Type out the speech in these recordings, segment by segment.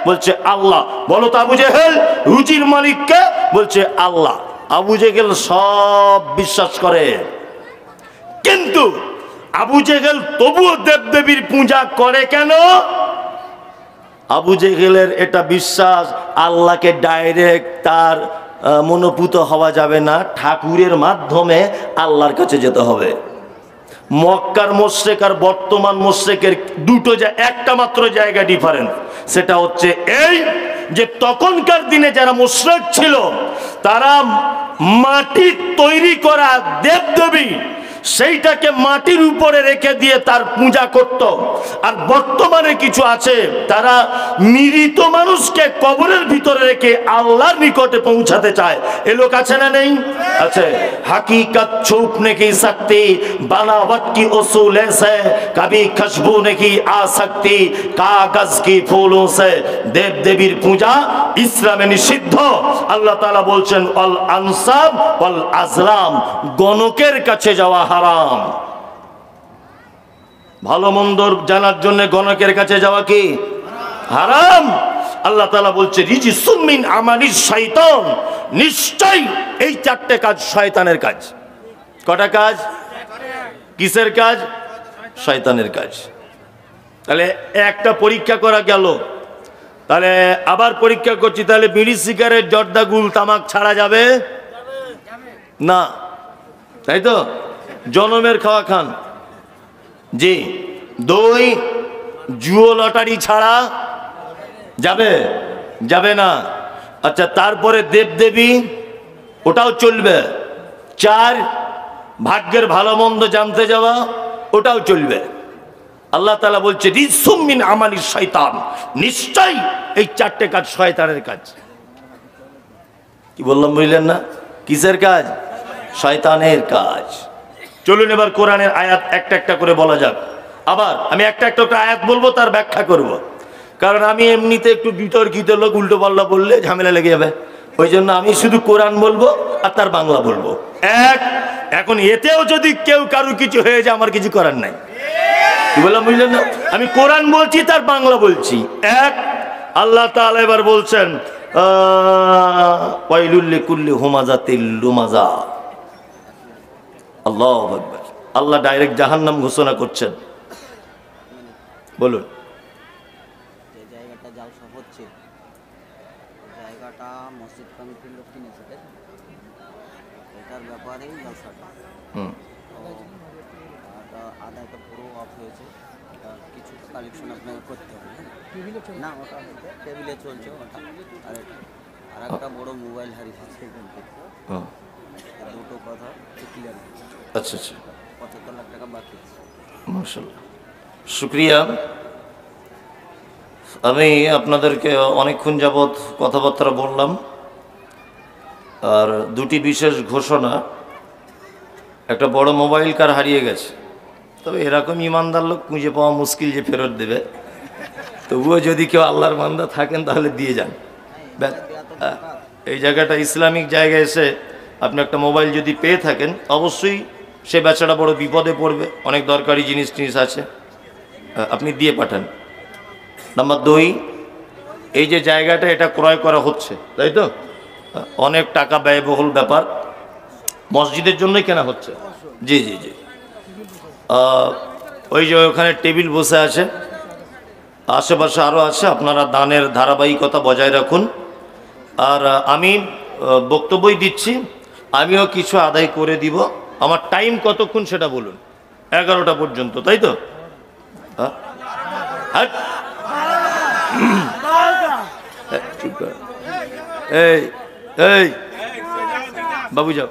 বলছে আল্লাহ। বলো তো আবু জেহেল রুজির মালিক কে? বলছে আল্লাহ। আবু জেহেল সব বিশ্বাস করে, কিন্তু আবু জেহেল তবুও দেবদেবীর পূজা করে কেন? আবু জেহেলের এটা বিশ্বাস, আল্লাহকে ডাইরেক্ট তার মনোভূত হওয়া যাবে না, ঠাকুরের মাধ্যমে আল্লাহর কাছে যেতে হবে। মক্কার মুশরিক আর বর্তমান মুশরিকের দুটো একটা মাত্র জায়গা ডিফারেন্স, সেটা হচ্ছে এই যে তখনকার দিনে যারা মুশরিক ছিল তারা মাটির তৈরি করা দেবদেবী সেইটাকে মাটির উপরে রেখে দিয়ে তার পূজা করত। আর বর্তমানে কিছু আছে তারা মৃত মানুষকে কবরের ভিতরে রেখে আল্লাহর নিকটে পৌঁছাতে চায়। এ লোক আছে না নেই? আছে। हकीकत छुप नहीं सकती, बनावट की उसूल से कभी खुशबू नहीं आ सकती, कागज की फूलों से देव देवीर पूजा इस्लामे निषिद्ध। আল্লাহ তাআলা বলছেন আল আনসাব ওয়াল আজলাম, গণকের কাছে যাওয়া হারাম। ভালো মন্দ জানার জন্য গণকের কাছে যাওয়া কি হারাম? আল্লাহ তাআলা বলছে রিজিসুম মিন আমালিশ শাইতান, নিশ্চয় এই চারটে কাজ শয়তানের কাজ। কটা কাজ? কিসের কাজ? শয়তানের কাজ। তাহলে একটা পরীক্ষা করা গেল, তাহলে আবার পরীক্ষা করছি, তাহলে বিড়ি সিগারেট জর্দা গুল তামাক ছাড়া যাবে না, তাই তো? জনমের খাওয়া খান জি। দই জুয়ো লটারি ছাড়া যাবে? যাবে না। আচ্ছা, তারপরে দেবদেবী ওটাও চলবে। 4 ভাগ্যের ভালো মন্দ জানতে যাওয়া ওটাও চলবে। আল্লাহ তাআলা বলছে রিজসুম মিন আমালিশ শয়তান, নিশ্চয় এই চারটে কাজ শয়তানের কাজ। কি বললাম বুঝলেন না? কিসের কাজ? শয়তানের কাজ। চলুন এবার কোরআনের আয়াত একটা একটা করে বলা যাক। আবার আমি একটা একটা করে আয়াত বলবো, তার ব্যাখ্যা করব, কারণ আমি এমনিতে একটু বিতর্কিত লোক, উল্টো পাল্টা বললে ঝামেলা লেগে যাবে। ওই জন্য আমি শুধু কোরআন বলবো আর তার বাংলা বলবো। এখন এতেও যদি কেউ কারো কিছু হয়ে যায় আমার কিছু করার নাই। কি বললাম বুঝলেন না? আমি কোরআন বলছি, তার বাংলা বলছি। আল্লাহ তাআলা এবার বলছেন ওয়াইলুল লিকুল্লি হুমাযাতিল লুমাযা। আল্লাহু আকবার। আল্লাহ ডাইরেক্ট জাহান্নাম ঘোষণা করছেন। বলুন। যে জায়গাটা জালসা হচ্ছে, জায়গাটা মসজিদ কমিটির লোক কিনেছে, এটার ব্যাপারেই জালসাটা। এটা আদায়টা পুরো অফ হয়েছে, এটা কিছু কালেকশন আপনাকে করতে হবে। না, ওটা টেবিলে চলছে ওটা। আর একটা বড় মোবাইল হারিয়েছে এখান থেকে। দুটো কথা ক্লিয়ার। আচ্ছা আচ্ছা, 75 লাখ টাকা বাকি আছে। মাশাআল্লাহ, শুকরিয়া। আমি আপনাদেরকে অনেকক্ষণ যাবৎ কথাবার্তা বললাম। আর দুটি বিশেষ ঘোষণা। একটা বড় মোবাইল কার হারিয়ে গেছে, তবে এরকম ইমানদার লোক খুঁজে পাওয়া মুশকিল যে ফেরত দেবে। তবুও যদি কেউ আল্লাহর বান্দা থাকেন তাহলে দিয়ে যান। এই জায়গাটা ইসলামিক জায়গায় এসে আপনি একটা মোবাইল যদি পেয়ে থাকেন, অবশ্যই সে বেচারা বড় বিপদে পড়বে, অনেক দরকারি জিনিস আছে, আপনি দিয়ে পাঠান। নাম্বার 2, এই যে জায়গাটা এটা ক্রয় করা হচ্ছে, তাই তো? অনেক টাকা ব্যয়বহুল ব্যাপার, মসজিদের জন্যই কেনা হচ্ছে। জি জি জি। ওই যে ওখানে টেবিল বসে আছে, আশেপাশে আরও আছে, আপনারা দানের ধারাবাহিকতা বজায় রাখুন। আর আমি বক্তব্যই দিচ্ছি, আমিও কিছু আদায় করে দিব। আমার টাইম কতক্ষণ সেটা বলুন? 11টা পর্যন্ত, তাই তো? এই এই বাবু যাও।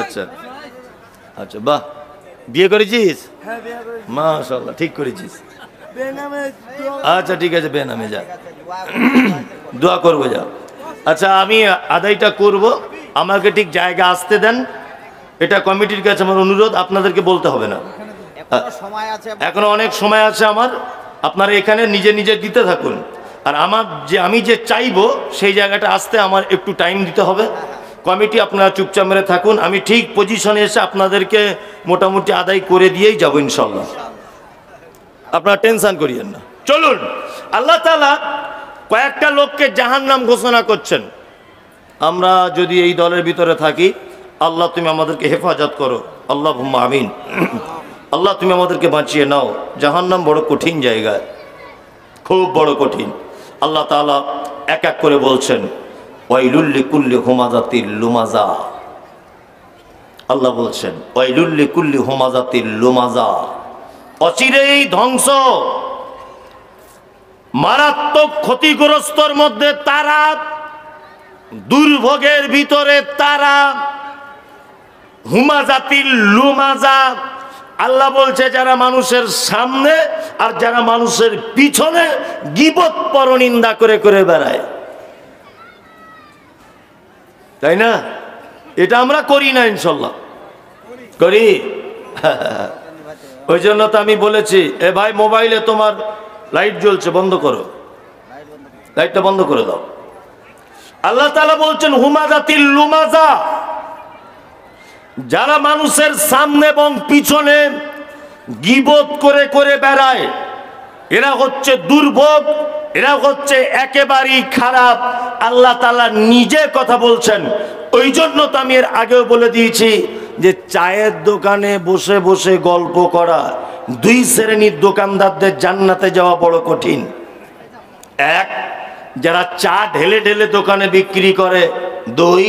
আচ্ছা আচ্ছা, বাহ, বিয়ে করেছিস? মাশাআল্লাহ, ঠিক করেছিস। আচ্ছা ঠিক আছে, বেনামে যা, দোয়া করবো, যা। আচ্ছা, আমি আদায়টা করব, আমাকে ঠিক জায়গা আসতে দেন। এটা কমিটির কাছে আমার অনুরোধ, আপনাদেরকে বলতে হবে না। এখনো অনেক সময় আছে আমার, আপনারা এখানে নিজে নিজে দিতে থাকুন। আর আমি যে চাইবো সেই জায়গাটা আসতে আমার একটু টাইম দিতে হবে। কমিটি আপনারা চুপচাপ মেরে থাকুন, আমি ঠিক পজিশনে এসে আপনাদেরকে মোটামুটি আদায় করে দিয়েই যাবো ইনশাল্লাহ। আপনারা টেনশন করিয়েন না। চলুন, আল্লাহ তাআলা কয়েকটা লোককে জাহান্নাম ঘোষণা করছেন। আমরা যদি এই দলের ভিতরে থাকি, আল্লাহ তুমি আমাদেরকে হেফাজত করো, আল্লাহুম্মা আমিন। আল্লাহ তুমি আমাদেরকে বাঁচিয়ে নাও। জাহান্নাম বড় কঠিন জায়গা, খুব বড় কঠিন। আল্লাহ তাআলা এক এক করে বলছেন, ওয়াইলুল লিকুল্লি হুমাযাতিল লুমাযা। আল্লাহ বলছেন ওয়াইলুল লিকুল্লি হুমাযাতিল লুমাযা, অচিরেই ধ্বংস, মারাত্মক ক্ষতিগ্রস্তর মধ্যে তারা, দুর্ভোগের ভিতরে তারা। হুমাযাতিল লুমাযা, আল্লাহ বলছে যারা মানুষের সামনে আর যারা মানুষের পিছনে গীবত পরনিন্দা করে করে বেড়ায়, তাই না? এটা আমরা করি না, ইনশাল্লাহ করি। ওই জন্য তো আমি বলেছি, এ ভাই মোবাইলে তোমার লাইট জ্বলছে, বন্ধ করো, লাইটটা বন্ধ করে দাও। আল্লাহ তাআলা বলছেন হুমাযাতিল লুমাযা, যারা মানুষের সামনে এবং পিছনে গীবত করে করে বেড়ায়, এরা হচ্ছে দুর্ভোগ, এরা হচ্ছে একেবারেই খারাপ। আল্লাহ তাআলা নিজে কথা বলছেন। ওই জন্য তো আমি এর আগেও বলে দিয়েছি যে চায়ের দোকানে বসে বসে গল্প করা, দুই শ্রেণীর দোকানদারদের জান্নাতে যাওয়া বড় কঠিন। এক, যারা চা ঢেলে ঢেলে দোকানে বিক্রি করে। দুই,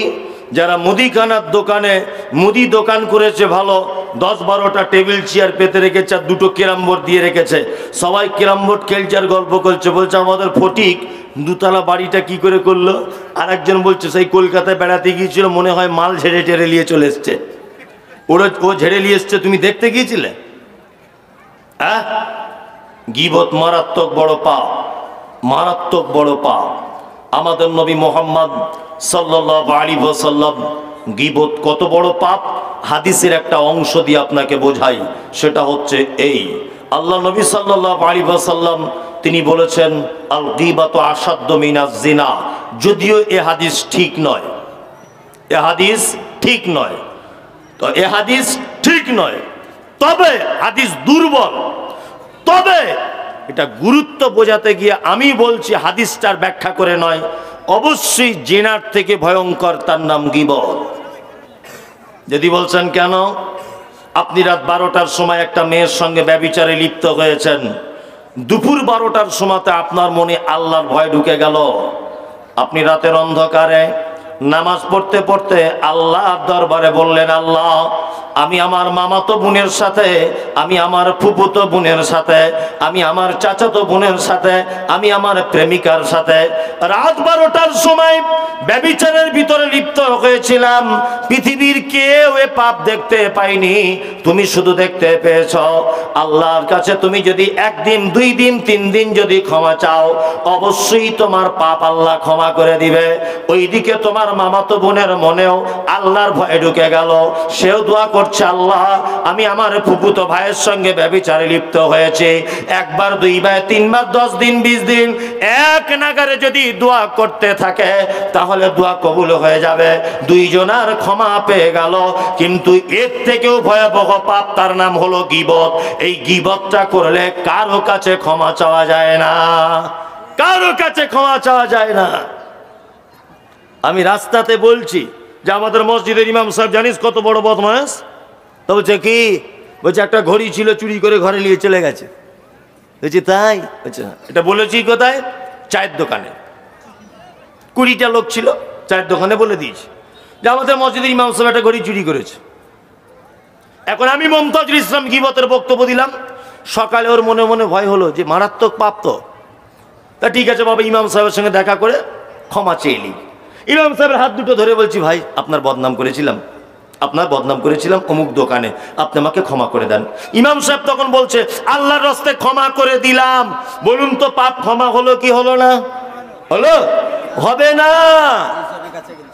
যারা মুদিখানার দোকানে মুদি দোকান করেছে ভালো, 10-12টা টেবিল চেয়ার পেতে রেখেছে আর দুটো ক্যারাম বোর্ড দিয়ে রেখেছে, সবাই ক্যারাম বোর্ড খেলছে আর গল্প করছে। বলছে আমাদের ফটিক দুতলা বাড়িটা কি করে করলো। আর একজন বলছে সেই কলকাতায় বেড়াতে গিয়েছিল, মনে হয় মাল ঝেড়ে ঝেড়ে নিয়ে চলে এসছে। ও ঝেড়ে নিয়ে এসছে, তুমি দেখতে গিয়েছিলে? হ্যাঁ, গীবত মারাত্মক বড় পাপ, মারাত্মক বড় পাপ। আমাদের নবী মুহাম্মদ সাল্লাল্লাহু আলাইহি ওয়াসাল্লাম গীবত কত বড় পাপ হাদিসের একটা অংশ দিয়ে আপনাকে বোঝাই। সেটা হচ্ছে এই, আল্লাহ নবী সাল্লাল্লাহু আলাইহি ওয়াসাল্লাম তিনি বলেছেন আল গীবাতু আশাদ্দু মিনাজ জিনা। যদিও এ হাদিস ঠিক নয়, এ হাদিস ঠিক নয়, তো এ হাদিস ঠিক নয়, তবে হাদিস দুর্বল। তবে এটা গুরুত্ব বোঝাতে গিয়ে আমি বলছি হাদিসটার ব্যাখ্যা করে নয়, অবশ্যই জিনার থেকে ভয়ঙ্কর তার নাম গীবত। যদি বলছেন কেন, আপনি রাত 12টার সময় একটা মেয়ের সঙ্গে ব্যভিচারে লিপ্ত হয়েছেন, দুপুর 12টার সময়তে আপনার মনে আল্লাহর ভয় ঢুকে গেল, আপনি রাতের অন্ধকারে নামাজ পড়তে পড়তে আল্লাহর দরবারে বললেন, আল্লাহ আমি আমার মামাতো বোনের সাথে, আমি আমার ফুফুতো বোনের সাথে, আমি আমার চাচাতো বোনের সাথে, আমি আমার প্রেমিকার সাথে রাত 12টার সময় ব্যভিচারের ভিতরে লিপ্ত হয়েছিলাম। পৃথিবীর কেউ এ পাপ দেখতে পাইনি, তুমি শুধু দেখতে পেয়েছ। আল্লাহর কাছে তুমি যদি 1 দিন 2 দিন 3 দিন যদি ক্ষমা চাও, অবশ্যই তোমার পাপ আল্লাহ ক্ষমা করে দিবে। ওইদিকে তোমার মামাতো বোনের মনেও আল্লাহর ভয় ঢুকে গেল, সেও দোয়া করছে, আল্লাহ আমি আমার ফুফুতো ভাইয়ের সঙ্গে ব্যভিচারে লিপ্ত হয়েছে। 1 বার 2 বার 3 বার 10 দিন 20 দিন এক নাগারে যদি দোয়া করতে থাকে, তাহলে দোয়া কবুল হয়ে যাবে, 2 জনার ক্ষমা পেয়ে গেল। কিন্তু এর থেকেও ভয়াবহ পাপ, তার নাম হলো গীবত। এই গীবতটা করলে কারো কাছে ক্ষমা চাওয়া যায় না, কারো কাছে ক্ষমা চাওয়া যায় না। আমি রাস্তাতে বলছি যে আমাদের মসজিদের ইমাম সাহেব জানিস কত বড় বদমাশ? তো বলছে কি? বলছে একটা ঘড়ি ছিল, চুরি করে ঘরে নিয়ে চলে গেছে। বলছি তাই? বলছে এটা বলেছি কোথায়? চায়ের দোকানে। 20টা লোক ছিল চায়ের দোকানে, বলে দিয়েছি যে আমাদের মসজিদের ইমাম সাহেব একটা ঘড়ি চুরি করেছে। এখন আমি মমতাজুল ইসলাম গীবতের বক্তব্য দিলাম, সকালে ওর মনে মনে ভয় হলো যে মারাত্মক পাপ তো। তা ঠিক আছে বাবা, ইমাম সাহেবের সঙ্গে দেখা করে ক্ষমা চেয়ে নিই। ইমাম সাহেবের হাত দুটো ধরে বলছি, ভাই আপনার বদনাম করেছিলাম, আপনার বদনাম করেছিলাম অমুক দোকানে, আপনি আমাকে ক্ষমা করে দেন। ইমাম সাহেব তখন বলছে, আল্লাহর রাস্তায় ক্ষমা করে দিলাম। বলুন তো পাপ ক্ষমা হলো কি হলো না? হলো? হবে না।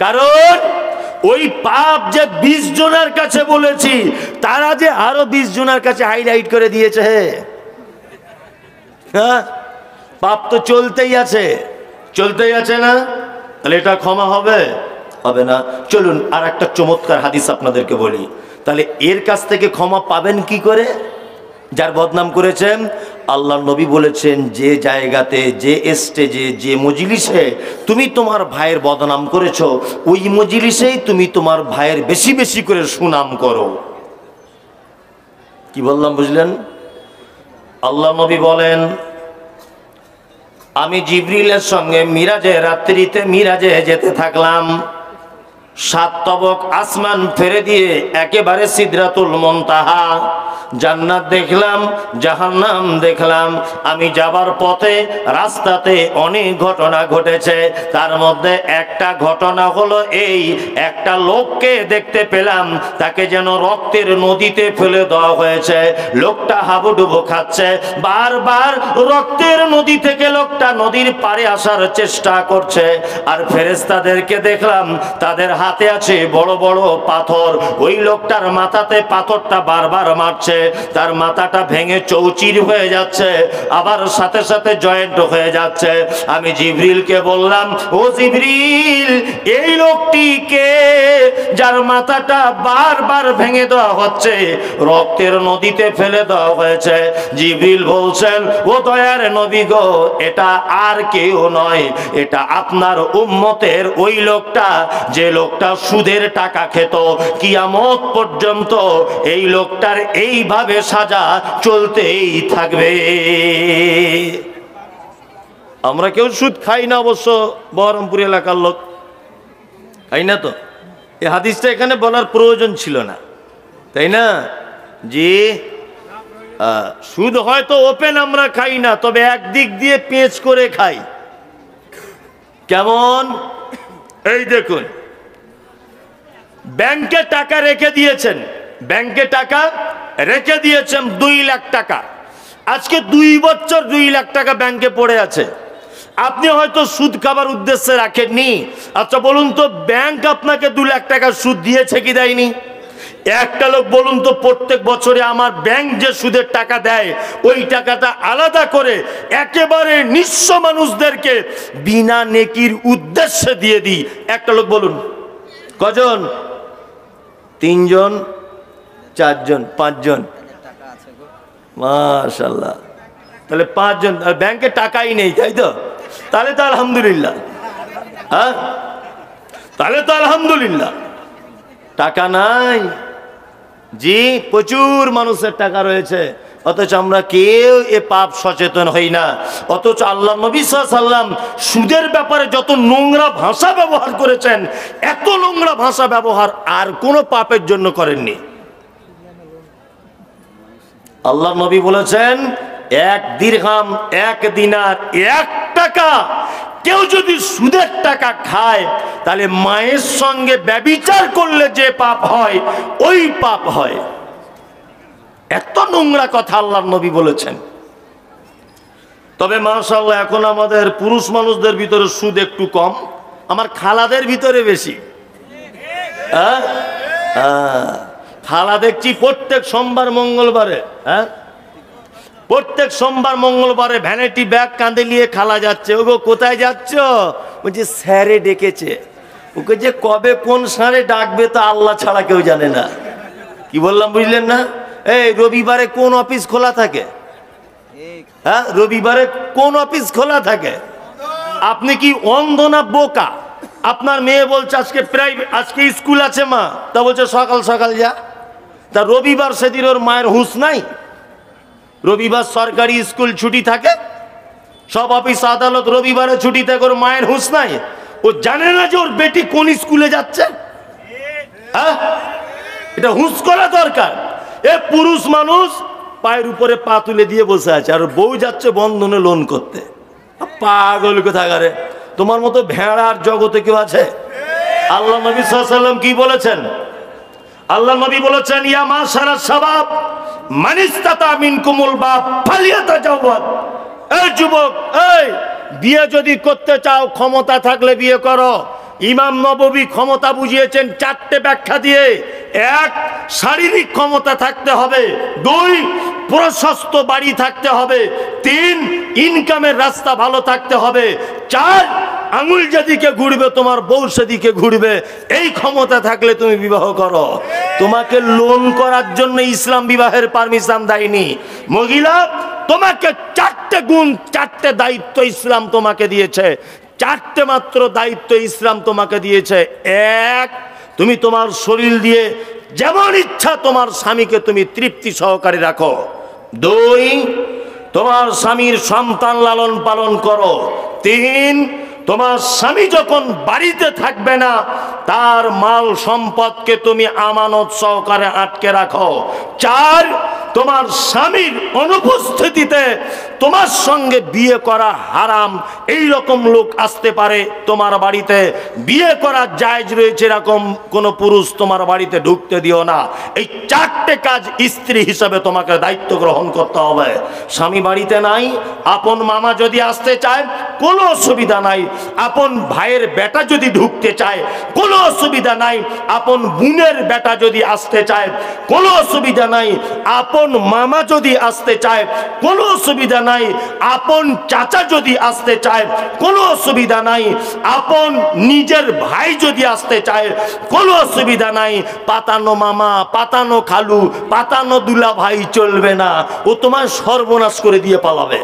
কারণ ওই পাপ যে 20 জনের কাছে বলেছি, তারা যে আরো 20 জনের কাছে হাইলাইট করে দিয়েছে। হ্যাঁ, পাপ তো চলতেই আছে, চলতেই আছে না? তাহলে এটা ক্ষমা হবে? হবে না। চলুন আর একটা চমৎকার হাদিস আপনাদেরকে বলি। তাহলে এর কাছ থেকে ক্ষমা পাবেন কি করে? যার বদনাম করেছেন, আল্লাহ নবী বলেছেন, যে জায়গাতে, যে স্টেজে, যে মজলিসে তুমি তোমার ভাইয়ের বদনাম করেছো, ওই মজলিসেই তুমি তোমার ভাইয়ের বেশি বেশি করে সুনাম করো। কি বললাম বুঝলেন? আল্লাহ নবী বলেন, আমি জিবরিলের সঙ্গে মিরাজে, রাত্রিতে মিরাজে যেতে থাকলাম। 7 তবক আসমান ফেরে দিয়ে একেবারে সিদরাতুল মুনতাহা, জান্নাত দেখলাম, জাহান্নাম দেখলাম। আমি যাবার পথে রাস্তাতে অনেক ঘটনা ঘটেছে। তার মধ্যে একটা ঘটনা হলো এই, একটা লোককে দেখতে পেলাম, তাকে যেন রক্তের নদীতে ফেলে দেওয়া হয়েছে। লোকটা হাবুডুবু খাচ্ছে, বারবার রক্তের নদী থেকে লোকটা নদীর পাড়ে আসার চেষ্টা করছে। আর ফেরেশতাদেরকে দেখলাম, তাদের হাতে আছে বড় বড় পাথর। ওই লোকটার মাথাতে পাথরটা বারবার মারছে, তার মাথাটা ভেঙে চৌচির হয়ে যাচ্ছে, আবার সাথে সাথে জয়েন্ট হয়ে যাচ্ছে। আমি জিবরিলকে বললাম, ও জিবরিল, এই লোকটি কে, যার মাথাটা বারবার ভেঙে দেওয়া হচ্ছে, রক্তের নদীতে ফেলে দেওয়া হয়েছে? জিবরিল বলছেন, ও দয়ার নবী গো, এটা আর কেউ নয়, এটা আপনার উম্মতের ওই লোকটা, যে লোকটা সুদের টাকা খেত। কিয়ামত পর্যন্ত এই লোকটার এইভাবে সাজা চলতেই থাকবে। আমরা কেউ সুদ খাই না, অবশ্য বহরমপুর এলাকার লোক খাই না। তো এই হাদিসটা এখানে বলার প্রয়োজন ছিল না, তাই না? জি, সুদ হয়তো ওপেন আমরা খাই না, তবে একদিক দিয়ে পেঁচ করে খাই। কেমন? এই দেখুন, ব্যাংকে টাকা রেখে দিয়েছেন, ব্যাংকে টাকা রেখে দিয়েছেন 2 লাখ টাকা। আজকে 2 বছর 2 লাখ টাকা ব্যাংকে পড়ে আছে। আপনি হয়তো সুদ খাবার উদ্দেশ্যে রাখেননি। আচ্ছা বলুন তো, ব্যাংক আপনাকে 2 লাখ টাকা সুদ দিয়েছে কি দেয়নি? একটা লোক বলুন তো, প্রত্যেক বছরে আমার ব্যাংক যে সুদের টাকা দেয়, ওই টাকাটা আলাদা করে একেবারে নিঃস্ব মানুষদেরকে বিনা নেকির উদ্দেশ্যে দিয়ে দিই। একটা লোক বলুন, কজন? 3 জন, 4 জন, 5 জন? মাশাআল্লাহ, তাহলে 5 জন। ব্যাংকে টাকাই নেই, তাই তো? তাহলে তো আলহামদুলিল্লাহ। হ্যাঁ, তাহলে তো আলহামদুলিল্লাহ। টাকা নাই, জি, প্রচুর মানুষের টাকা রয়েছে, অথচ আমরা কেউ এ পাপ সচেতন হই না। অথচ আল্লাহ নবী সাল্লাল্লাহু আলাইহি ওয়াসাল্লাম সুদের ব্যাপারে যত নোংরা ভাষা ব্যবহার করেছেন, এত নোংরা ভাষা ব্যবহার আর কোনো পাপের জন্য করেননি। আল্লাহ নবী বলেছেন, 1 দিরহাম, 1 দিনার, 1 টাকা কেউ যদি সুদের টাকা খায়, তাহলে মায়ের সঙ্গে ব্যভিচার করলে যে পাপ হয়, ওই পাপ হয়। এত নোংরা কথা আল্লাহ নবী বলেছেন। তবে মাশাআল্লাহ, এখন আমাদের পুরুষ মানুষদের ভিতরে সুদ একটু কম, আমার খালাদের ভিতরে বেশি। খালা দেখছি প্রত্যেক সোমবার মঙ্গলবারে, প্রত্যেক সোমবার মঙ্গলবারে ভ্যানিটি ব্যাগ কাঁধে নিয়ে খালা যাচ্ছে। ওগো কোথায় যাচ্ছ? বলছে স্যারে ডেকেছে। ওকে যে কবে কোন স্যারে ডাকবে তা আল্লাহ ছাড়া কেউ জানে না। কি বললাম বুঝলেন না? এই রবিবারে কোন অফিস খোলা থাকে? হ্যাঁ, রবিবারে কোন অফিস খোলা থাকে? আপনি কি অন্ধ না বোকা? আপনার মেয়ে বলছে আজকে প্রাইভেট, আজকে স্কুল আছে মা, তা বলছে সকাল সকাল যা। তা রবিবার সেদিন ওর মায়ের হুঁশ নাই? রবিবার সরকারি স্কুল ছুটি থাকে, সব অফিস আদালত রবিবারে ছুটি থাকে, ওর মায়ের হুঁশ নাই? ও জানে না যে ওর বেটি কোন স্কুলে যাচ্ছে? হ্যাঁ, এটা হুঁশ করা দরকার। এ পুরুষ মানুষ পায়ের উপরে পা তুলে দিয়ে বসে আছে, আর বউ যাচ্ছে বন্ধনে লোন করতে। পাগল কোথাকারে! তোমার মতো ভেড়ার জগতে কেউ আছে? আল্লাহ নবী সাল্লাল্লাহু আলাইহি ওয়াসাল্লাম কি বলেছেন? আল্লাহ নবী বলেছেন, ইয়া মাশারাস শাবাব মান ইসতাতা মিনকুমুল বাপ ফালিয়াতাজাওয়াজ। এই যুবক, এই বিয়ে যদি করতে চাও, ক্ষমতা থাকলে বিয়ে করো। ইমাম নববী ক্ষমতা বুঝিয়েছেন 4টে ব্যাখ্যা দিয়ে। 1, শারীরিক ক্ষমতা থাকতে হবে। 2, প্রশস্ত বাড়ি থাকতে হবে। 3, ইনকামের রাস্তা ভালো থাকতে হবে। 4, আঙুল যেদিকে ঘুরবে তোমার বউ সেদিকে ঘুরবে। এই ক্ষমতা থাকলে তুমি বিবাহ করো। তোমাকে লোন করার জন্য ইসলাম বিবাহের পারমিশন দেয়নি। মহিলা তোমাকে 4টে গুণ, 4টে দায়িত্ব ইসলাম তোমাকে দিয়েছে। 4টে মাত্র দায়িত্ব ইসলাম তোমাকে দিয়েছে। এক, তুমি তোমার শরীর দিয়ে যেমন ইচ্ছা তোমার স্বামীকে তুমি তৃপ্তি সহকারে রাখো। 2, তোমার স্বামীর সন্তান লালন পালন করো। 3, তোমার স্বামী যখন বাড়িতে থাকবে না তার মাল সম্পদকে তুমি আমানত সহকারে আটকে রাখো। 4, তোমার স্বামীর অনুপস্থিতিতে তোমার সঙ্গে বিয়ে করা হারাম এই রকম লোক আসতে পারে তোমার বাড়িতে, বিয়ে করা জায়েজ রয়েছে এরকম কোন পুরুষ তোমার বাড়িতে ঢুকতে দিও না। এই 4টে কাজ স্ত্রী হিসাবে তোমাকে দায়িত্ব গ্রহণ করতে হবে। স্বামী বাড়িতে নাই, আপন মামা যদি আসতে চায় কোনো অসুবিধা নাই, আপন ভাইয়ের বেটা যদি ঢুকতে চায় কোনো অসুবিধা নাই, আপন বোনের বেটা যদি আসতে চায় কোনো অসুবিধা নাই, আপন মামা যদি আসতে চায় কোনো অসুবিধা নাই, আপন চাচা যদি আসতে চায় কোনো অসুবিধা নাই, আপন নিজের ভাই যদি আসতে চায় কোনো অসুবিধা নাই। পাতানো মামা, পাতানো খালু, পাতানো দুলা ভাই চলবে না, ও তোমার সর্বনাশ করে দিয়ে পালাবে।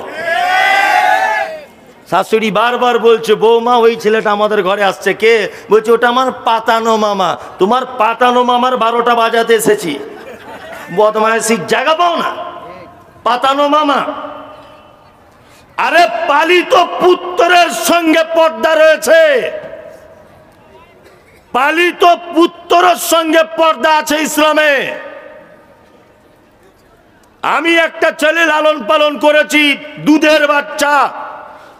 শাশুড়ি বারবার বলছে, বৌমা ওই ছেলেটা আমাদের ঘরে আসছে। কে? বলছে ওটা আমার পাতানো মামা। তোমার পাতানো মামার 12টা বাজাতে এসেছি, বদমাইশির জায়গা পাও না। পাতানো মামা। আরে পালিত পুত্রের সঙ্গে পর্দা রয়েছে, পালিত পুত্রের সঙ্গে পর্দা আছে ইসলামে। আমি একটা ছেলে লালন পালন করেছি, দুধের বাচ্চা,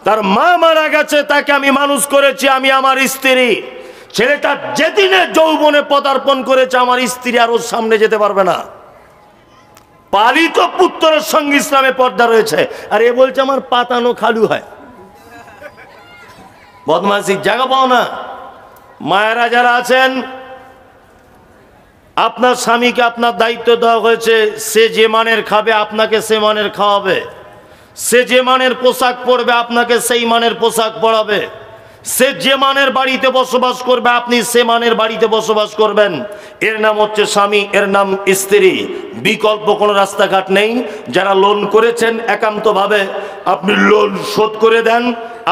তার মা মারা গেছে, তাকে আমি মানুষ করেছি, আমি আমার স্ত্রী। ছেলেটা যেদিনে যৌবনে পদার্পণ করেছে আমার স্ত্রী আর ওর সামনে যেতে পারবে না। পালিত পুত্রের সঙ্গে ইসলামে পর্দা রয়েছে, আর এ বলছে আমার পাতানো খালু হয়। বদমাশির জায়গা পাও না। মায়েরা যারা আছেন, আপনার স্বামীকে আপনার দায়িত্ব দেওয়া হয়েছে, সে যে মানের খাবে আপনাকে সে মানের খাওয়াবে, সে যে মানের পোশাক পরবে আপনাকে সেই মানের পোশাক পরাবে, সে যে মানের বাড়িতে বসবাস করবে আপনি সে মানের বাড়িতে বসবাস করবেন। এর নাম হচ্ছে স্বামী, এর নাম স্ত্রী। বিকল্প কোনো রাস্তাঘাট নেই। যারা লোন করেছেন একান্তভাবে আপনি লোন শোধ করে দেন।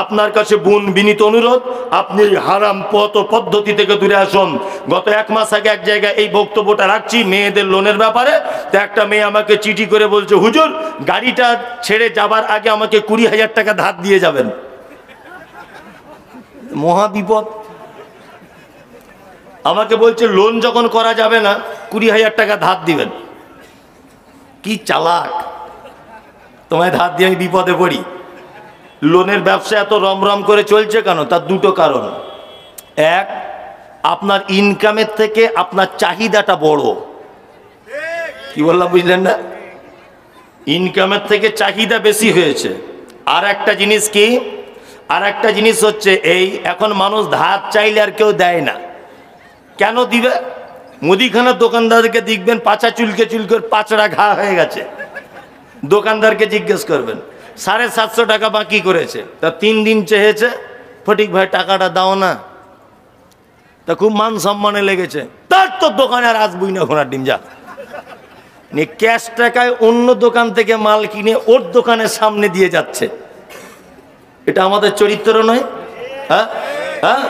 আপনার কাছে বোন বিনীত অনুরোধ, আপনি হারাম পথ ও পদ্ধতি থেকে দূরে আসুন। গত 1 মাস আগে এক জায়গায় এই বক্তব্যটা রাখছি মেয়েদের লোনের ব্যাপারে। তো একটা মেয়ে আমাকে চিঠি করে বলছে, হুজুর গাড়িটা ছেড়ে যাবার আগে আমাকে 20,000 টাকা ধার দিয়ে যাবেন। মহা বিপদ। আমাকে বলছে লোন যখন করা যাবে না 20,000 টাকা ধার দিবেন। কি চালাক, তোমায় ধার দিয়ে আমি বিপদে পড়ি। লোনের ব্যবসা এত রমরম করে চলছে কেন? তার 2টো কারণ। এক, আপনার ইনকামের থেকে আপনার চাহিদাটা বড়। কি বললাম বুঝলেন না? ইনকামের থেকে চাহিদা বেশি হয়েছে। আর একটা জিনিস কি, আর একটা জিনিস হচ্ছে এই, এখন মানুষ ধার চাইলে আর কেউ দেয় না। কেন দিবে? মুদিখানার দোকানদারকে দেখবেন পাছা চুলকে চুলকে পাচড়া ঘা হয়ে গেছে। দোকানদারকে জিজ্ঞেস করবেন 750 টাকা বাকি করেছে, তা 3 দিন চেয়েছে, ফটিক ভাই টাকাটা দাও না। তা খুব মান সম্মানে লেগেছে, তার তো দোকানে আর আসবই না, ঘোড়ার ডিম যা। ক্যাশ টাকায় অন্য দোকান থেকে মাল কিনে ওর দোকানের সামনে দিয়ে যাচ্ছে। এটা আমাদের চরিত্র নয়? হ্যাঁ হ্যাঁ,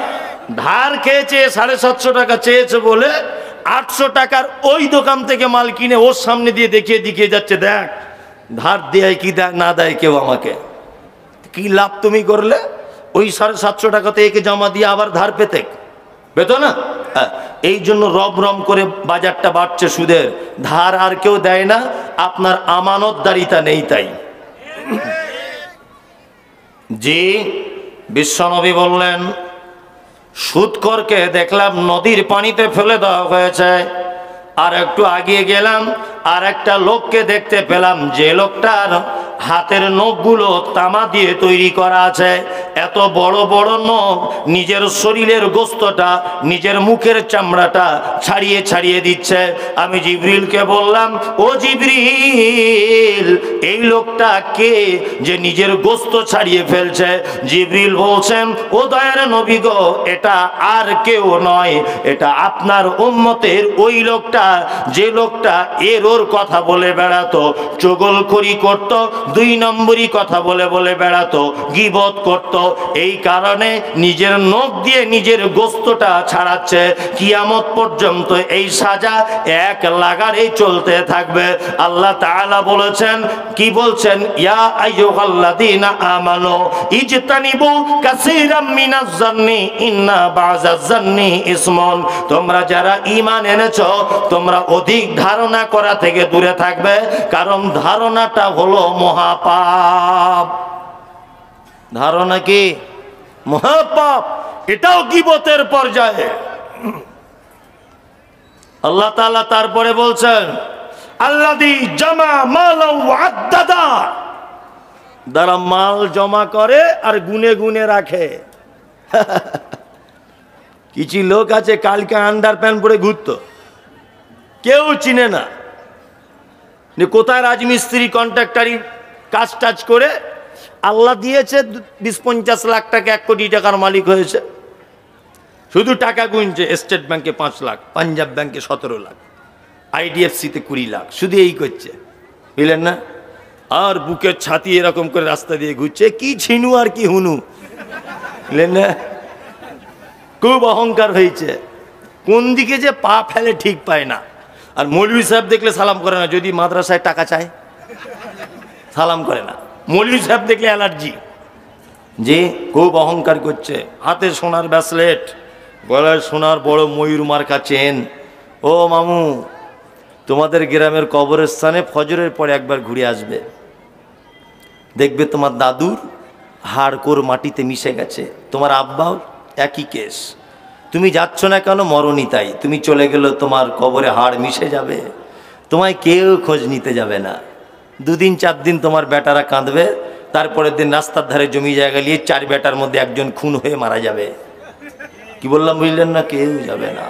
ধার খেয়েছে 750 টাকা চেয়েছে বলে 800 টাকার ওই দোকান থেকে মাল কিনে ওর সামনে দিয়ে দেখিয়ে দেখিয়ে যাচ্ছে, দেখ ধার দেয় কি না দেয় কেউ আমাকে। কি লাভ তুমি করলে? ওই 750 টাকাতে একে জমা দিয়ে আবার ধার পেত না। এই জন্য রম করে বাজারটা বাড়ছে সুদের। ধার আর কেউ দেয় না, আপনার আমানতদারিতা নেই। তাই জি বিশ্বনবী বললেন, সুদখোরকে দেখলাম নদীর পানিতে ফেলে দেওয়া হয়েছে। আর একটু আগিয়ে গেলাম, আর একটা লোককে দেখতে পেলাম যে লোকটার হাতের নখগুলো তামা দিয়ে তৈরি করা আছে। এত বড় বড় নখ, নিজের শরীরের গোস্তটা, নিজের মুখের চামড়াটা ছাড়িয়ে ছাড়িয়ে দিচ্ছে। আমি জিবরিলকে বললাম, ও জিবরিল, এই লোকটা কে যে নিজের গোস্ত ছাড়িয়ে ফেলছে? জিবরিল বলছেন, ও দয়ার নবী গো, এটা আর কেউ নয়, এটা আপনার উম্মতের ওই লোকটা, যে লোকটা এর ওর কথা বলে বেড়াতো, চগলখড়ি করত, দুই নম্বরই কথা বলে বলে বেড়াতো, গীবত করত। এই কারণে নিজের নখ দিয়ে নিজের গোস্তটা ছাড়াচ্ছে। কিয়ামত পর্যন্ত এই সাজা এক লাগারেই চলতে থাকবে। আল্লাহ তাআলা বলেছেন, কি বলছেন? ইয়া আইয়ুহাল্লাযীনা আমানু ইজতানিবু কাসীরাম মিনাজ জান্নি ইন্না বাযাজ জান্নি ইসমুন। তোমরা যারা ঈমান এনেছো, তোমরা অধিক ধারণা করা থেকে দূরে থাকবে, কারণ ধারণাটা হলো মহাপাপ। ধারণা কি? মহাপাপ। এটাও গীবতের পর্যায়ে। আল্লাহ তাআলা তারপরে বলছেন, আল্লাযী জামা মালাও ওয়াদ্দাদা, যারা মাল জমা করে আর গুনে গুনে রাখে। কিছু লোক আছে কালকে আন্ডার প্যান্ট পরে ঘুরতো, কেউ চিনে না, কোথায় রাজমিস্ত্রি কন্ট্রাক্টারি কাজ টাজ করে আল্লাহ দিয়েছে 20-50 লাখ টাকা, 1 কোটি টাকার মালিক হয়েছে। শুধু টাকা গুনছে। স্টেট ব্যাংকে 5 লাখ, পাঞ্জাব ব্যাংকে 17 লাখ, IDFC-তে 20 লাখ, শুধু এই করছে, বুঝলেন না? আর বুকের ছাতি এরকম করে রাস্তা দিয়ে ঘুরছে, কি ছিনু আর কি হুনু, বুঝলেন না? খুব অহংকার হয়েছে, কোন দিকে যে পা ফেলে ঠিক পায় না। আর মৌলভী সাহেব দেখলে সালাম করে না, যদি মাদ্রাসায় টাকা চায় সালাম করে না। মৌলভী সাহেব দেখলে অ্যালার্জি, যে খুব অহংকার করছে। হাতে সোনার ব্রেসলেট, গলায় সোনার বড় ময়ূর মার্কা চেন। ও মামু, তোমাদের গ্রামের কবরস্থানে ফজরের পরে একবার ঘুরে আসবে, দেখবে তোমার দাদুর হাড়কোর মাটিতে মিশে গেছে, তোমার আব্বাও একই কেস। তুমি যাচ্ছ না কেন? মরণই তাই। তুমি চলে গেলে তোমার কবরে হাড় মিশে যাবে, তোমায় কেউ খোঁজ নিতে যাবে না। 2 দিন 4 দিন তোমার বেটারা কাঁদবে, তারপরের দিন রাস্তার ধারে জমি জায়গা নিয়ে 4 বেটার মধ্যে একজন খুন হয়ে মারা যাবে। কি বললাম বুঝলেন না? কেউ যাবে না।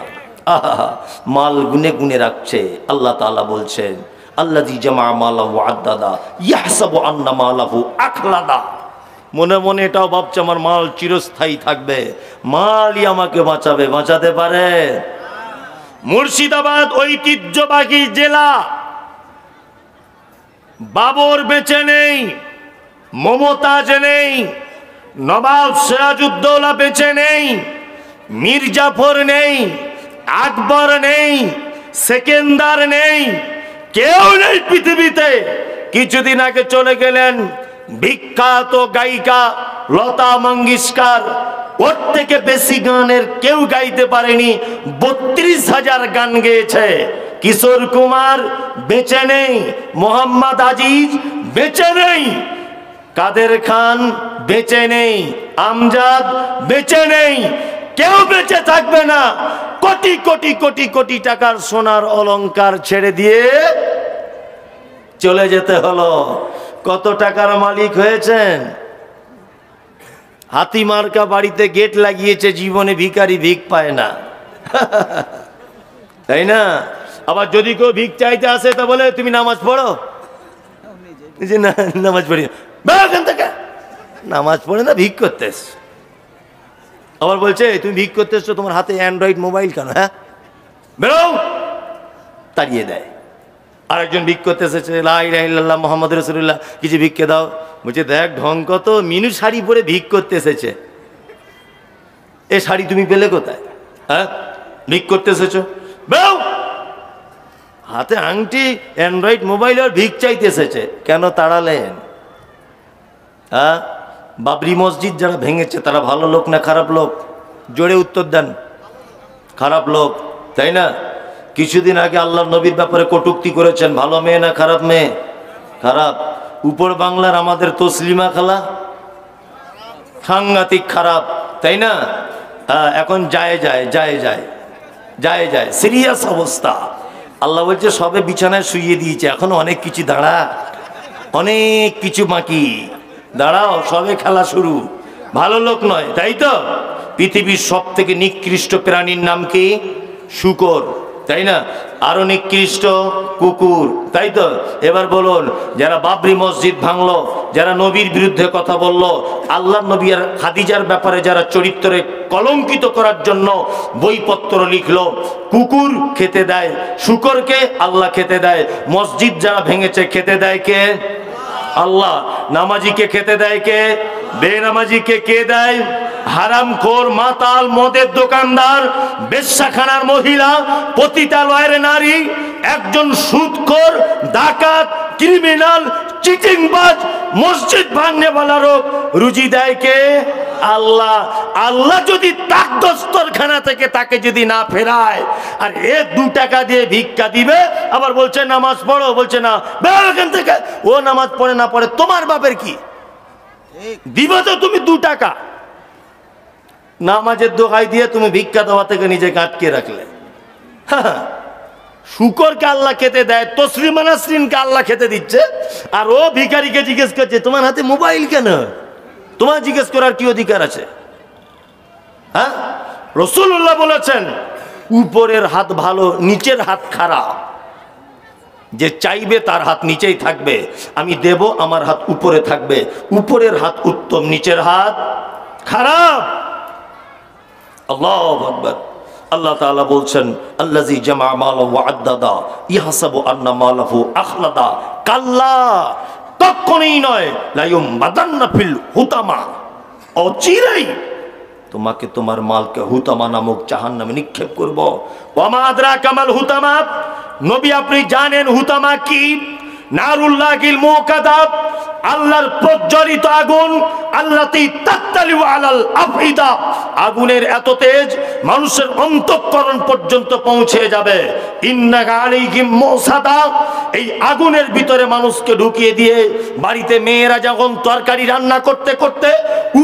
আহা, মাল গুনে গুনে রাখছে। আল্লাহ তাআলা বলছেন, আল্লাযী জামা মালাহু আদ্দাদা ইয়াহসাবু আন্না মালাহু আখলাদা। মনে মনে এটাও ভাবছে আমার মাল চিরস্থায়ী থাকবে, মালই আমাকে বাঁচাবে। বাঁচাতে পারে? মুর্শিদাবাদ ঐতিহ্যবাহী জেলা, বাবর বেঁচে নেই, মমতাজ নেই, নবাব সিরাজউদ্দৌলা বেঁচে নেই, মীর জাফর নেই, আকবর নেই, সেকেন্দার নেই, কেউ নেই পৃথিবীতে। কিছুদিন আগে চলে গেলেন বিখ্যাত গায়িকা লতা মঙ্গেশকর। ওর থেকে বেশি গানের কেউ গাইতে পারেনি, 32,000 গান গেয়েছে। কিশোর কুমার বেঁচে নেই, মোহাম্মদ আজিজ বেঁচে নেই, কাদের খান বেঁচে নেই, আমজাদ বেঁচে নেই, কেউ বেঁচে থাকবে না। কোটি কোটি কোটি কোটি টাকার সোনার অলংকার ছেড়ে দিয়ে চলে যেতে হলো। কত টাকার মালিক হয়েছেন? হাতি মার্কা বাড়িতে গেট লাগিয়েছে, জীবনে ভিখারি ভিক পায় না, তাই না? আবার যদি কেউ ভিক চাইতে আসে তা বলে তুমি নামাজ পড়ো, যে না নামাজ পড়ি না, নামাজ পড়ে না, ভিক করতে এসছো। আবার বলছে তুমি ভিক করতে এসছো, তোমার হাতে অ্যান্ড্রয়েড মোবাইল কেন? হ্যাঁ, বেরো, তাড়িয়ে দেয়। আরেকজন ভিক করতে এসেছে, লা ইলাহা ইল্লাল্লাহ মুহাম্মাদুর রাসূলুল্লাহ, কিছু ভিক্ষে দাও। বলছে দেখ ঢং কত, মিনু শাড়ি পরে ভিক করতে এসেছে। এ শাড়ি তুমি পেলে কোথায়? হ্যাঁ, ভিক করতে এসেছো, বেরো। হাতে আংটি, অ্যান্ড্রয়েড মোবাইল, আর ভিক চাইতে এসেছে। কেন তাড়ালেন? হ্যাঁ, বাবরি মসজিদ যারা ভেঙেছে তারা ভালো লোক না খারাপ লোক? জোরে উত্তর দেন। খারাপ লোক, তাই না? কিছুদিন আগে আল্লাহর নবীর ব্যাপারে কটূক্তি করেছেন, ভালো মেয়ে না খারাপ মেয়ে? খারাপ। উপর বাংলার আমাদের তসলিমা খালা সাংঘাতিক খারাপ, তাই না? এখন যায় যায় যায় যায় যায় যায়, সিরিয়াস অবস্থা। আল্লাহ বলছে সবে বিছানায় শুইয়ে দিয়েছে, এখনো অনেক কিছু দাঁড়া, অনেক কিছু বাকি, দাঁড়াও, সবে খেলা শুরু। ভালো লোক নয়, তাই তো? পৃথিবীর সব থেকে নিকৃষ্ট প্রাণীর নাম কি? শূকর, তাই না? আরো নিকৃষ্ট কুকুর, তাই তো? এবার বলুন, যারা বাবরি মসজিদ ভাঙলো, যারা নবীর বিরুদ্ধে কথা বলল, আল্লাহ নবী আর খাদিজার ব্যাপারে যারা চরিত্রে কলঙ্কিত করার জন্য বইপত্র লিখলো, কুকুর খেতে দেয় শূকরকে, আল্লাহ খেতে দেয়। মসজিদ যারা ভেঙেছে খেতে দেয় কে? আল্লাহ। নামাজিকে খেতে দেয় কে? বেনামাজিকে কে দেয়? হারামখোর, মাতাল, মদের দোকানদার, বেশ্যাখানার মহিলা, পতিতালয়ের নারী, একজন সুদখোর, ডাকাত, ক্রিমিনাল, চিটিংবাজ, মসজিদ ভাঙনেওয়ালারও রুজি দেয় কে? আল্লাহ। আল্লাহ যদি তাকদস্তরখানা থেকে তাকে যদি না ফেরায়, আর 2 টাকা দিয়ে ভিক্ষা দিবে, আবার বলছে নামাজ পড়ো, বলছে না, বের এখান থেকে। ও নামাজ পড়ে না পড়ে তোমার বাপের কি? দিবে তো তুমি 2 টাকা। নামাজের দোহাই দিয়ে তুমি ভিক্ষা দেওয়া থেকে নিজেকে আটকে রাখলে। শুকরকে আল্লাহ খেতে দেয়, তসলিমা নাসরিনকে আল্লাহ খেতে দিচ্ছে, আর ও ভিখারিকে জিজ্ঞেস করছে তোমার হাতে মোবাইল কেন? তোমার জিজ্ঞেস করার কি অধিকার আছে? হ্যাঁ, রাসূলুল্লাহ বলেছেন উপরের হাত ভালো, নিচের হাত খারাপ। যে চাইবে তার হাত নিচেই থাকবে, আমি দেব, আমার হাত উপরে থাকবে। উপরের হাত উত্তম, নিচের হাত খারাপ। আল্লাহু আকবার। আল্লাহ তাআলা বলছেন আল্লাযী জামা মালাহু ওয়া আদ্দাদা ইয়াহসাবু আন্না মালাহু আখলাদা কাল্লা, কখনোই নয়, লা ইউমবাদান্না ফিল হুতামা, অচিরেই তোমাকে তোমার মালকে হুতামা নামক জাহান্নামে নিক্ষেপ করব। ওয়া মা আদরাকা মাল হুতামা, নবী আপনি জানেন হুতামা কি? নারুল্লাহিল মুকাদা, আল্লাহর প্রজ্বলিত আগুন, আল্লাতী তাত্তালিউ আলাল আফইদা, আগুনের এত তেজ মানুষের অন্তঃকরণ পর্যন্ত পৌঁছে যাবে। ইন্না আলাইহিম মুসাদা, এই আগুনের ভিতরে মানুষকে ঢুকিয়ে দিয়ে বাড়িতে মেয়েরা যখন তরকারি রান্না করতে করতে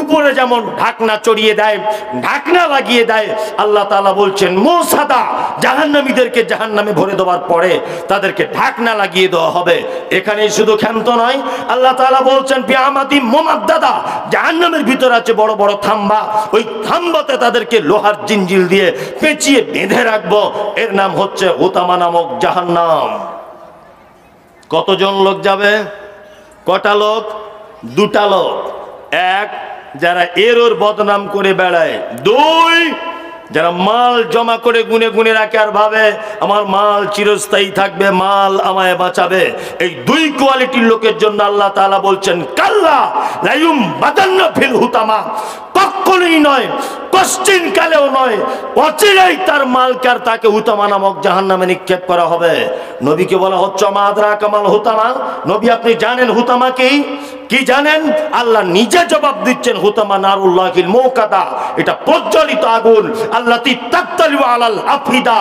উপরে যেমন ঢাকনা চড়িয়ে দেয়, ঢাকনা লাগিয়ে দেয়, আল্লাহ তাআলা বলছেন মুসাদা, জাহান্নামীদেরকে জাহান্নামে ভরে দেওয়ার পরে তাদেরকে ঢাকনা লাগিয়ে দেওয়া হবে। এখানেই শুধু ক্ষান্ত নয়, আল্লাহ তাআলা বলছেন বিআমাদি মুমাদ্দাদা, জাহান্নামের ভিতর আছে বড় বড় থাম্বা, ওই থাম্বাতে তাদেরকে লোহার জিঞ্জিল দিয়ে পেঁচিয়ে বেঁধে রাখবো। এর নাম হচ্ছে হুতামা নামক জাহান্নাম। কতজন লোক যাবে? কটা লোক? 2টা লোক। 1 যারা এর ওর বদনাম করে বেড়ায়, 2 যারা মাল জমা করে গুনে গুনে রাখে আর ভাবে আমার মাল চিরস্থায়ী থাকবে, মাল আমায় বাঁচাবে। এই 2 কোয়ালিটির লোকের জন্য আল্লাহ তাআলা বলছেন কাল্লা লা ইউমবাদান্না ফিল হুতামা, কখনোই নয়, কষ্টিন কালেও নয়, অচিরেই তার মালকার তাকে হুতামা নামক জাহান্নামে নিক্ষেপ করা হবে। নবীকে বলা হচ্ছে মা আদরাকা মাল হুতামা, নবী আপনি জানেন হুতামা কি? কি জানেন? আল্লাহ নিজে জবাব দিচ্ছেন হুতামা নারুল্লাহিল মুকাদা, এটা প্রজ্বলিত আগুন, আল্লাতী তাত্তালিউ আলাল আফিদা,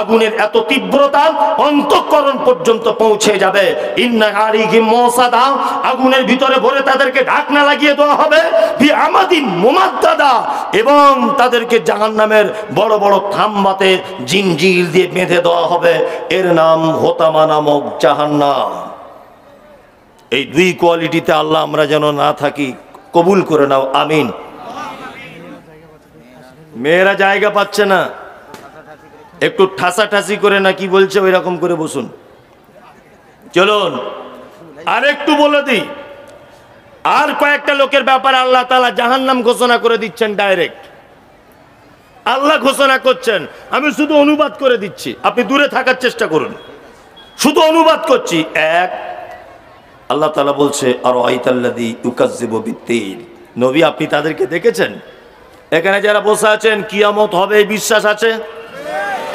আগুনের এত তীব্রতা অন্তঃকরণ পর্যন্ত পৌঁছে যাবে। ইন্না আলাইহিম মুসাদা, আগুনের ভিতরে ভরে তাদেরকে ঢাকনা লাগিয়ে দেওয়া হবে। বিআমাদি মুমাদ্দাদা, এবং তাদেরকে জাহান্নামের বড় বড় থাম্বাতে জিঞ্জির দিয়ে বেঁধে দেওয়া হবে। এর নাম হুতামা নামক জাহান্নাম। এই 2 কোয়ালিটিতে আল্লাহ আমরা যেন না থাকি, কবুল করে নাও, আমিন। মেয়েরা জায়গা পাচ্ছে না, একটু ঠাসাঠাসি করে না কি বলছে ওই রকম করে বসুন। চলুন আর একটু বলে দিই, আর কয়েকটা লোকের ব্যাপারে আল্লাহ তাআলা জাহান্নাম ঘোষণা করে দিচ্ছেন ডাইরেক্ট। আল্লাহ ঘোষণা করছেন, আমি শুধু অনুবাদ করে দিচ্ছি, আপনি দূরে থাকার চেষ্টা করুন, শুধু অনুবাদ করছি। 1 আল্লাহ তাআলা বলছে আরাআইতাল্লাযী ইউকাজ্জিবু বিদ্দীন, নবী আপনি তাদেরকে দেখেছেন? এখানে যারা বসে আছেন কিয়ামত হবে বিশ্বাস আছে?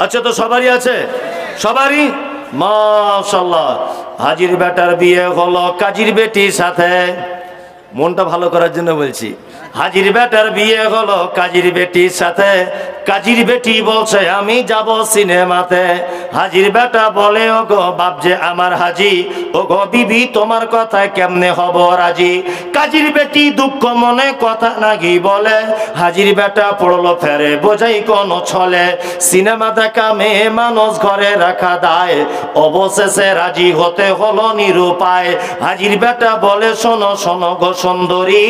আচ্ছা, তো সবারই আছে? সবারই? মাশাআল্লাহ। হাজির বেটার বিয়ে হলো কাজীর বেটির সাথে, মনটা ভালো করার জন্য বলছি। হাজির বেটার বিয়ে হলো কাজীর বেটির সাথে, কাজীর বেটি বলছে আমি যাব সিনেমাতে। হাজির বেটা বলে ও গো বাপ যে আমার হাজি, ও গো বিবি তোমার কথায় কেমনে হব রাজি। কাজীর বেটি দুঃখ মনে কথা নাকি বলে, হাজির বেটা পড়লো ফেরে বোঝাই কোন ছলে। সিনেমা দেখা মেয়ে মানুষ ঘরে রাখা দায়, অবশেষে রাজি হতে হলো নিরুপায়। হাজির বেটা বলে শোনো শোনো গো সুন্দরী,